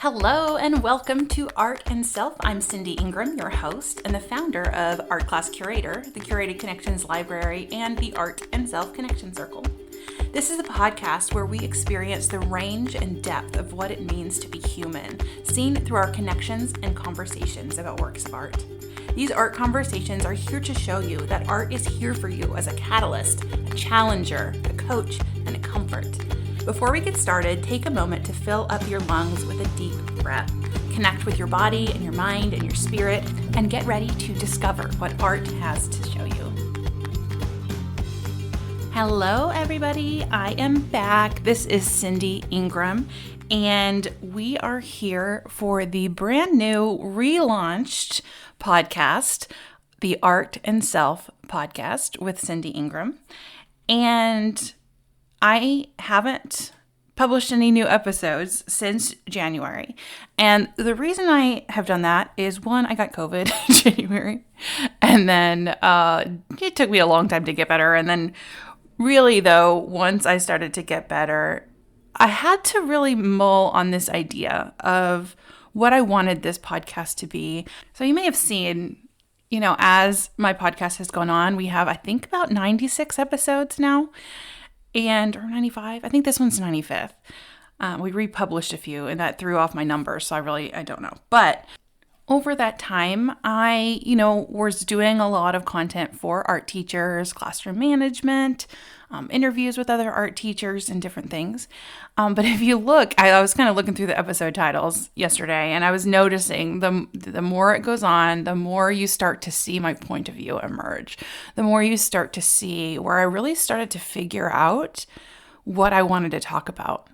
Hello and welcome to Art and Self. I'm Cindy Ingram, your host and the founder of Art Class Curator, the Curated Connections Library, and the Art and Self Connection Circle. This is a podcast where we experience the range and depth of what it means to be human, seen through our connections and conversations about works of art. These art conversations are here to show you that art is here for you as a catalyst, a challenger, a coach, and a comfort. Before we get started, take a moment to fill up your lungs with a deep breath. Connect with your body and your mind and your spirit, and get ready to discover what art has to show you. Hello, everybody. I am back. This is Cindy Ingram, and we are here for the brand new relaunched podcast, the Art and Self podcast with Cindy Ingram. And I haven't published any new episodes since January. And the reason I have done that is, one, I got COVID in January. And then it took me a long time to get better. And then really, though, once I started to get better, I had to really mull on this idea of what I wanted this podcast to be. So you may have seen, as my podcast has gone on, we have, I think, about 96 episodes now. Or 95. I think this one's 95th. We republished a few, and that threw off my numbers, so I don't know. But over that time, I, was doing a lot of content for art teachers, classroom management, interviews with other art teachers, and different things. But if you look, I was kind of looking through the episode titles yesterday, and I was noticing the more it goes on, the more you start to see my point of view emerge. The more you start to see where I really started to figure out what I wanted to talk about.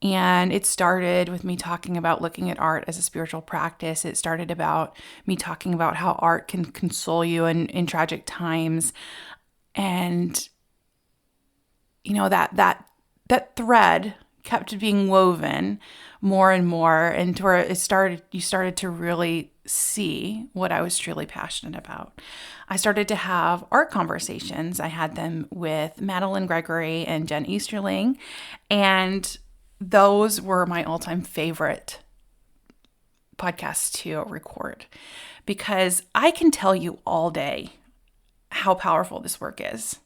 And it started with me talking about looking at art as a spiritual practice. It started about me talking about how art can console you in tragic times. And, that thread kept being woven more and more, and to where you started to really see what I was truly passionate about. I started to have art conversations. I had them with Madeline Gregory and Jen Easterling, and those were my all-time favorite podcasts to record, because I can tell you all day how powerful this work is.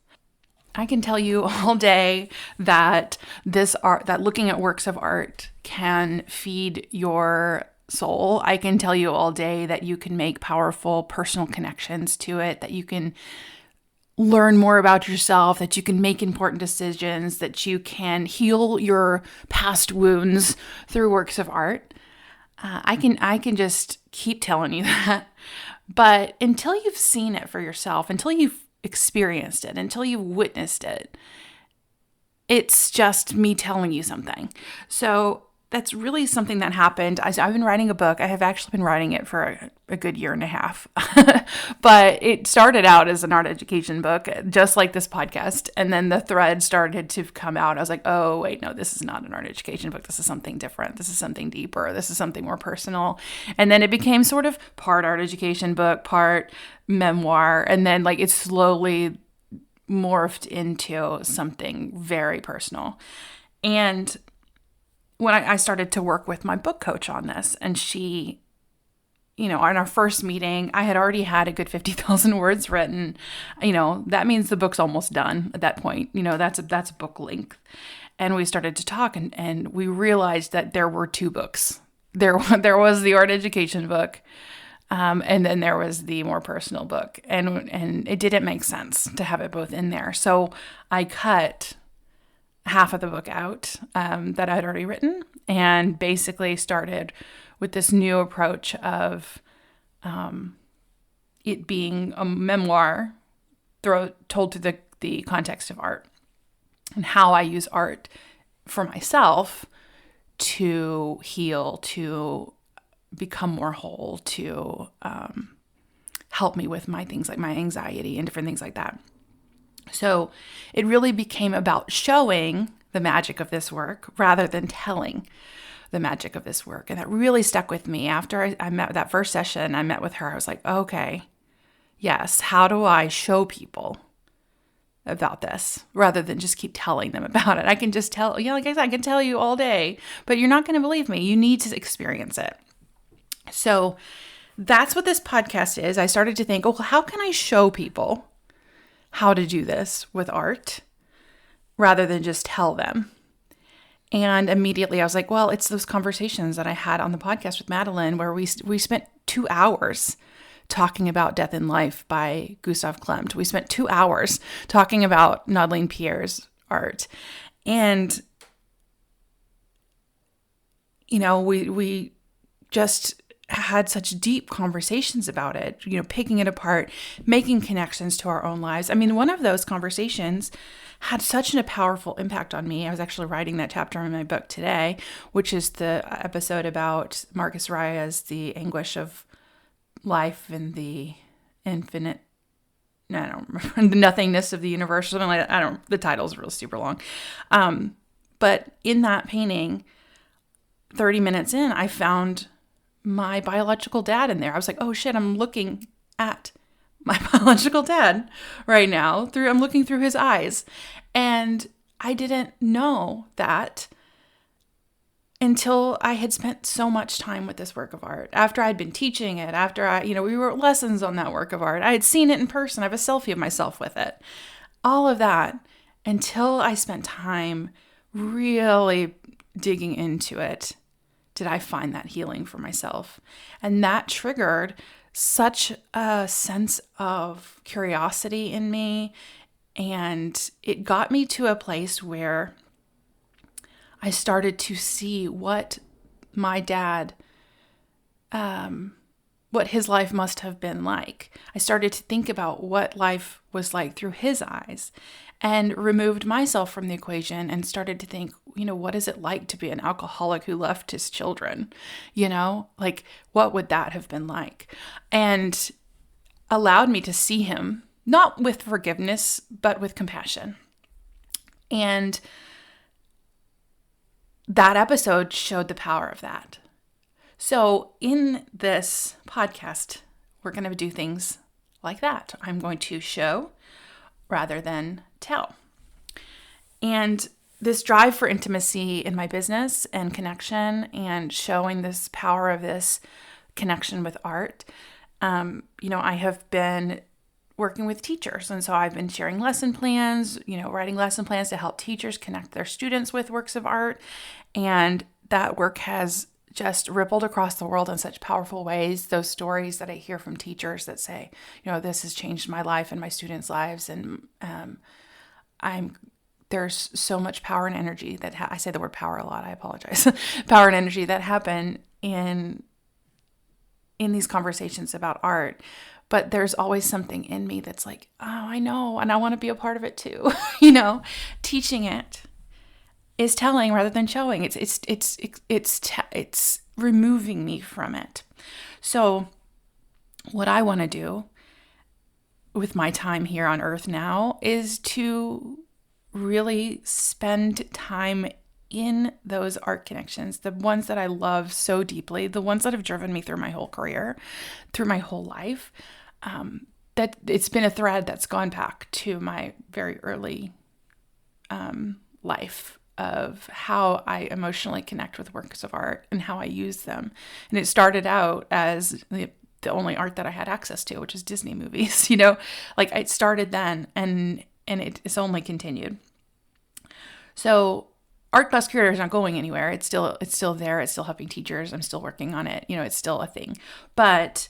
I can tell you all day that that looking at works of art can feed your soul. I can tell you all day that you can make powerful personal connections to it, that you can learn more about yourself, that you can make important decisions, that you can heal your past wounds through works of art. I can just keep telling you that. But until you've seen it for yourself, until you've experienced it, until you've witnessed it, it's just me telling you something. So that's really something that happened. I've been writing a book. I have actually been writing it for a good year and a half. But it started out as an art education book, just like this podcast. And then the thread started to come out. I was like, oh, wait, no, this is not an art education book. This is something different. This is something deeper. This is something more personal. And then it became sort of part art education book, part memoir. And then it slowly morphed into something very personal. And when I started to work with my book coach on this, and she, in our first meeting, I had already had a good 50,000 words written. That means the book's almost done at that point. That's book length. And we started to talk, and we realized that there were two books. There was the art education book, and then there was the more personal book. And it didn't make sense to have it both in there. So I cut half of the book out that I'd already written, and basically started with this new approach of it being a memoir told through the context of art, and how I use art for myself to heal, to become more whole, to help me with my things like my anxiety and different things like that. So it really became about showing the magic of this work rather than telling the magic of this work. And that really stuck with me. After I met that first session, I met with her. I was like, okay, yes, how do I show people about this rather than just keep telling them about it. I can just tell, like I said, I can tell you all day, but you're not going to believe me. You need to experience it. So that's what this podcast is. I started to think, oh, how can I show people how to do this with art rather than just tell them? And immediately I was like, well, it's those conversations that I had on the podcast with Madeline where we spent 2 hours talking about Death in Life by Gustav Klimt. We spent 2 hours talking about Naudeline Pierre's art. And, we just had such deep conversations about it, picking it apart, making connections to our own lives. I mean, one of those conversations had such a powerful impact on me. I was actually writing that chapter in my book today, which is the episode about Marcus Aurelius, The Anguish of Life and the Infinite, I don't remember, the Nothingness of the Universe, something like that. The title's real super long. But in that painting, 30 minutes in, I found my biological dad in there. I was like, oh shit, I'm looking at my biological dad right now. I'm looking through his eyes. And I didn't know that until I had spent so much time with this work of art. After I'd been teaching it, after we wrote lessons on that work of art. I had seen it in person. I have a selfie of myself with it. All of that until I spent time really digging into it, did I find that healing for myself. And that triggered such a sense of curiosity in me. And it got me to a place where I started to see what my dad, what his life must have been like. I started to think about what life was like through his eyes and removed myself from the equation and started to think, what is it like to be an alcoholic who left his children? Like what would that have been like? And allowed me to see him, not with forgiveness, but with compassion. And that episode showed the power of that. So in this podcast, we're going to do things like that. I'm going to show rather than tell. And this drive for intimacy in my business and connection and showing this power of this connection with art, I have been working with teachers. And so I've been sharing lesson plans, writing lesson plans to help teachers connect their students with works of art. And that work has just rippled across the world in such powerful ways. Those stories that I hear from teachers that say, this has changed my life and my students' lives. And there's so much power and energy that I say the word power a lot. I apologize. Power and energy that happen in these conversations about art. But there's always something in me that's like, oh, I know, and I want to be a part of it too. Teaching it is telling rather than showing. It's removing me from it. So what I want to do with my time here on earth now is to really spend time in those art connections, the ones that I love so deeply, the ones that have driven me through my whole career, through my whole life, that it's been a thread that's gone back to my very early life of how I emotionally connect with works of art and how I use them. And it started out as the only art that I had access to, which is Disney movies, like it started then and it's only continued. So Art Class Curator is not going anywhere. It's still there. It's still helping teachers. I'm still working on it. It's still a thing. But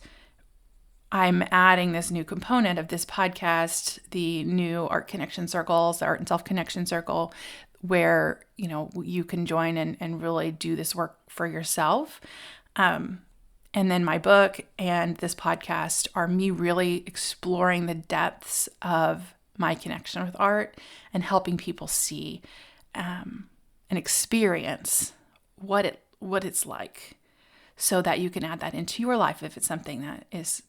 I'm adding this new component of this podcast, the new Art Connection Circles, the Art and Self Connection Circle, where, you can join and really do this work for yourself. And then my book and this podcast are me really exploring the depths of my connection with art and helping people see and experience what it's like, so that you can add that into your life if it's something that is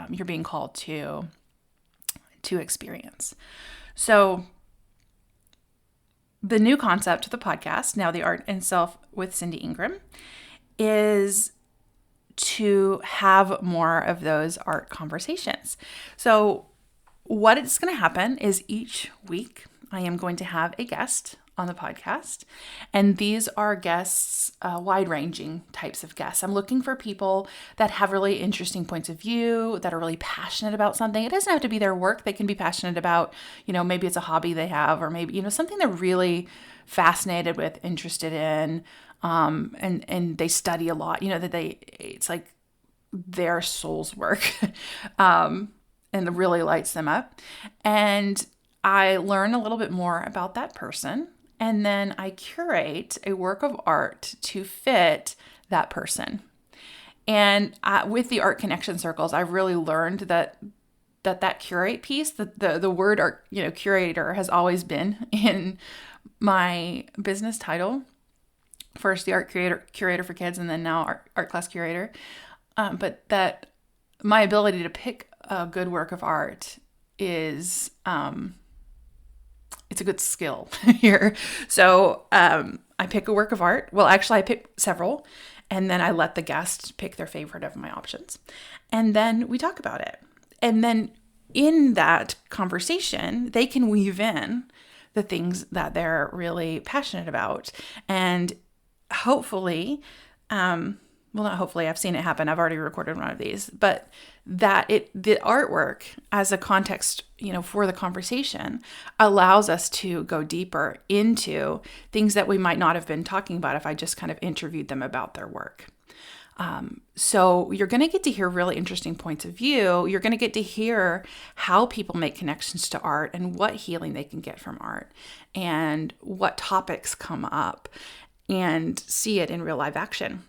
you're being called to experience. So the new concept of the podcast, now the Art and Self with Cindy Ingram, is to have more of those art conversations. So what it's going to happen is each week I am going to have a guest on the podcast. And these are guests, wide-ranging types of guests. I'm looking for people that have really interesting points of view, that are really passionate about something. It doesn't have to be their work. They can be passionate about, maybe it's a hobby they have, or maybe, something they're really fascinated with, interested in, and they study a lot, it's like their soul's work, and it really lights them up. And I learn a little bit more about that person. And then I curate a work of art to fit that person. And with the Art Connection Circles, I've really learned that curate piece, the word art, curator, has always been in my business title. First, the Art Curator for Kids, and then now Art Class Curator. But that my ability to pick a good work of art is it's a good skill here. So I pick a work of art. Well, actually, I pick several, and then I let the guest pick their favorite of my options. And then we talk about it. And then in that conversation, they can weave in the things that they're really passionate about. And hopefully, not hopefully, I've seen it happen. I've already recorded one of these, but the artwork as a context, for the conversation allows us to go deeper into things that we might not have been talking about if I just kind of interviewed them about their work. So you're going to get to hear really interesting points of view. You're going to get to hear how people make connections to art and what healing they can get from art and what topics come up, and see it in real live action.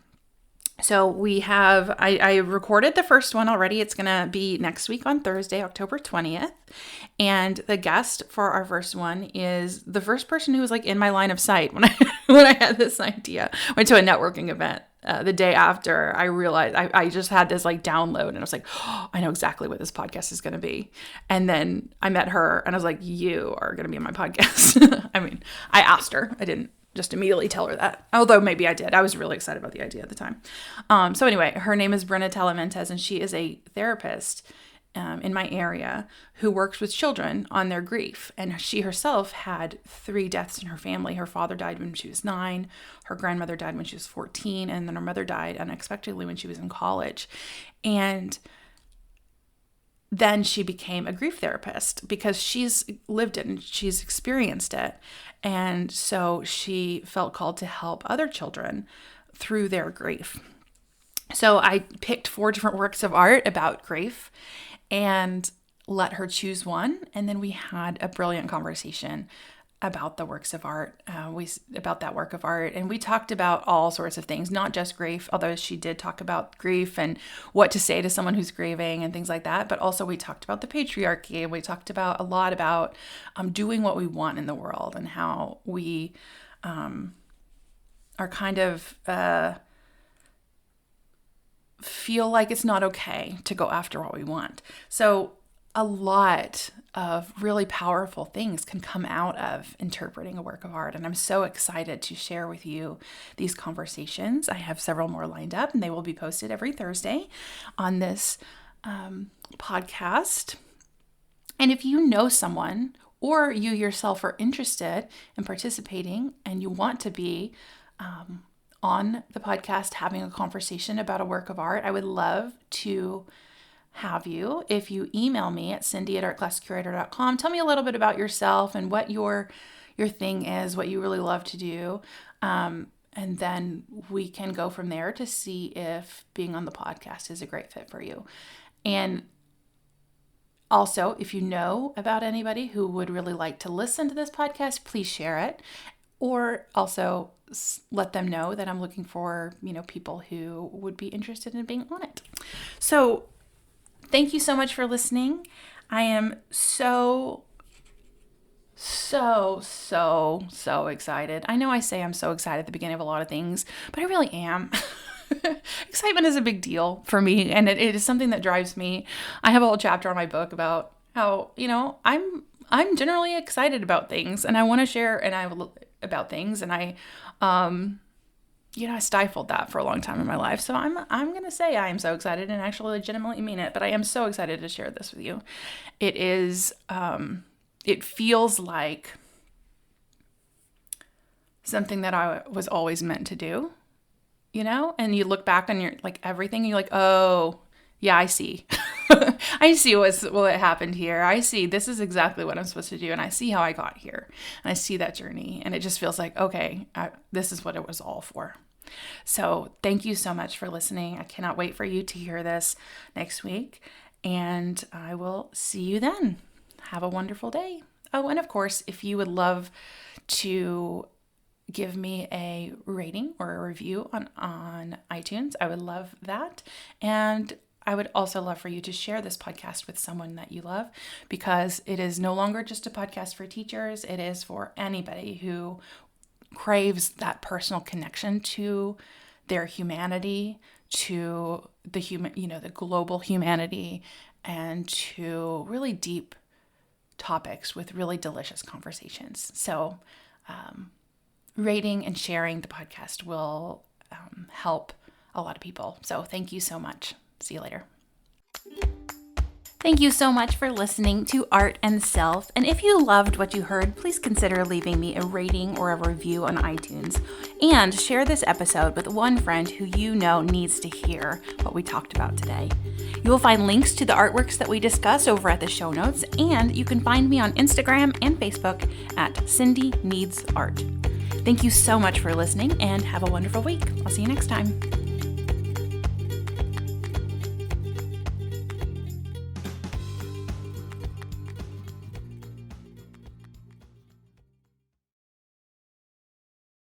So we have, I recorded the first one already. It's going to be next week on Thursday, October 20th. And the guest for our first one is the first person who was like in my line of sight when I had this idea. Went to a networking event the day after. I realized I just had this like download, and I was like, oh, I know exactly what this podcast is going to be. And then I met her and I was like, you are going to be in my podcast. I mean, I asked her. I didn't just immediately tell her that. Although maybe I did. I was really excited about the idea at the time. So anyway, her name is Brenna Talamentes, and she is a therapist in my area who works with children on their grief. And she herself had 3 deaths in her family. Her father died when she was 9. Her grandmother died when she was 14. And then her mother died unexpectedly when she was in college. And then she became a grief therapist because she's lived it and she's experienced it. And so she felt called to help other children through their grief. So I picked 4 different works of art about grief and let her choose one. And then we had a brilliant conversation about the works of art, about that work of art. And we talked about all sorts of things, not just grief, although she did talk about grief and what to say to someone who's grieving and things like that. But also we talked about the patriarchy, and we talked about a lot about doing what we want in the world, and how we are kind of feel like it's not okay to go after what we want. So a lot of really powerful things can come out of interpreting a work of art. And I'm so excited to share with you these conversations. I have several more lined up, and they will be posted every Thursday on this podcast. And if you know someone, or you yourself are interested in participating and you want to be on the podcast having a conversation about a work of art, I would love to have you. If you email me at cindy@artclasscurator.com, tell me a little bit about yourself and what your thing is, what you really love to do. And then we can go from there to see if being on the podcast is a great fit for you. And also, if you know about anybody who would really like to listen to this podcast, please share it. Or also let them know that I'm looking for, people who would be interested in being on it. So thank you so much for listening. I am so excited. I know I say I'm so excited at the beginning of a lot of things, but I really am. Excitement is a big deal for me, and it is something that drives me. I have a whole chapter on my book about how, I'm generally excited about things, and I want to share about things, and I stifled that for a long time in my life. So I'm going to say I am so excited, and actually legitimately mean it, but I am so excited to share this with you. It is, it feels like something that I was always meant to do, and you look back on your, like, everything, and you're like, oh yeah, I see. I see what happened here. I see this is exactly what I'm supposed to do. And I see how I got here. And I see that journey. And it just feels like, okay, this is what it was all for. So thank you so much for listening. I cannot wait for you to hear this next week. And I will see you then. Have a wonderful day. Oh, and of course, if you would love to give me a rating or a review on iTunes, I would love that. And I would also love for you to share this podcast with someone that you love, because it is no longer just a podcast for teachers. It is for anybody who craves that personal connection to their humanity, to the the global humanity, and to really deep topics with really delicious conversations. So, rating and sharing the podcast will help a lot of people. So thank you so much. See you later. Thank you so much for listening to Art and Self. And if you loved what you heard, please consider leaving me a rating or a review on iTunes. And share this episode with one friend who you know needs to hear what we talked about today. You will find links to the artworks that we discuss over at the show notes. And you can find me on Instagram and Facebook at Cindy Needs Art. Thank you so much for listening, and have a wonderful week. I'll see you next time.